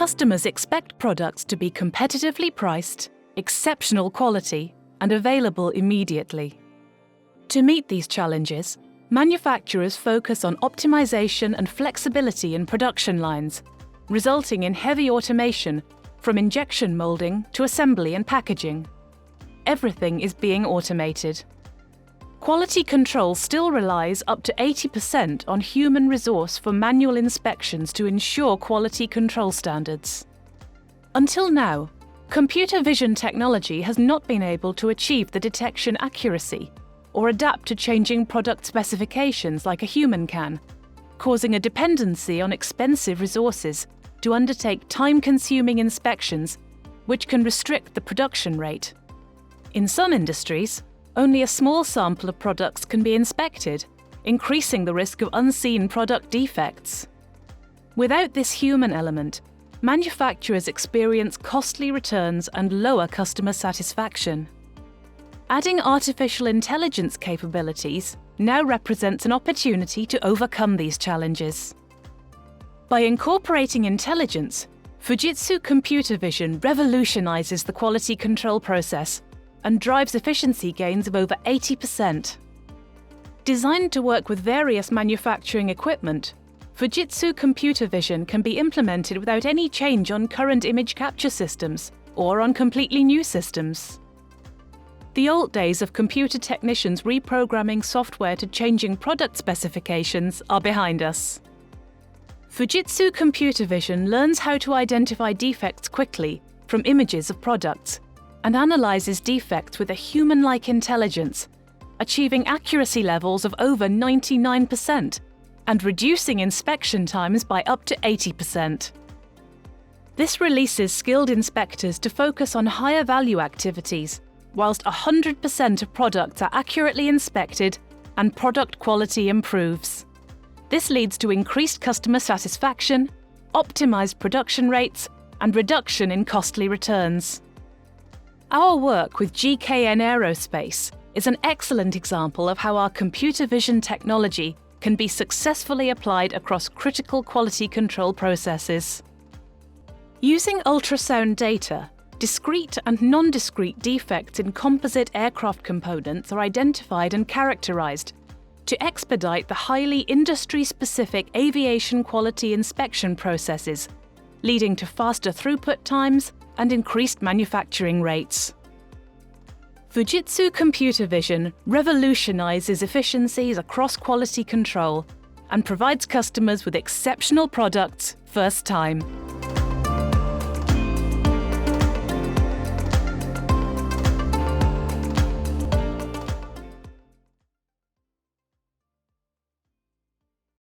Customers expect products to be competitively priced, exceptional quality, and available immediately. To meet these challenges, manufacturers focus on optimization and flexibility in production lines, resulting in heavy automation from injection molding to assembly and packaging. Everything is being automated. Quality control still relies up to 80% on human resource for manual inspections to ensure quality control standards. Until now, computer vision technology has not been able to achieve the detection accuracy or adapt to changing product specifications like a human can, causing a dependency on expensive resources to undertake time-consuming inspections, which can restrict the production rate. In some industries, only a small sample of products can be inspected, increasing the risk of unseen product defects. Without this human element, manufacturers experience costly returns and lower customer satisfaction. Adding artificial intelligence capabilities now represents an opportunity to overcome these challenges. By incorporating intelligence, Fujitsu Computer Vision revolutionizes the quality control process and drives efficiency gains of over 80%. Designed to work with various manufacturing equipment, Fujitsu Computer Vision can be implemented without any change on current image capture systems or on completely new systems. The old days of computer technicians reprogramming software to changing product specifications are behind us. Fujitsu Computer Vision learns how to identify defects quickly from images of products and analyzes defects with a human-like intelligence, achieving accuracy levels of over 99% and reducing inspection times by up to 80%. This releases skilled inspectors to focus on higher value activities, whilst 100% of products are accurately inspected and product quality improves. This leads to increased customer satisfaction, optimized production rates, and reduction in costly returns. Our work with GKN Aerospace is an excellent example of how our computer vision technology can be successfully applied across critical quality control processes. Using ultrasound data, discrete and non-discrete defects in composite aircraft components are identified and characterized to expedite the highly industry-specific aviation quality inspection processes, leading to faster throughput times and increased manufacturing rates. Fujitsu Computer Vision revolutionizes efficiencies across quality control and provides customers with exceptional products first time.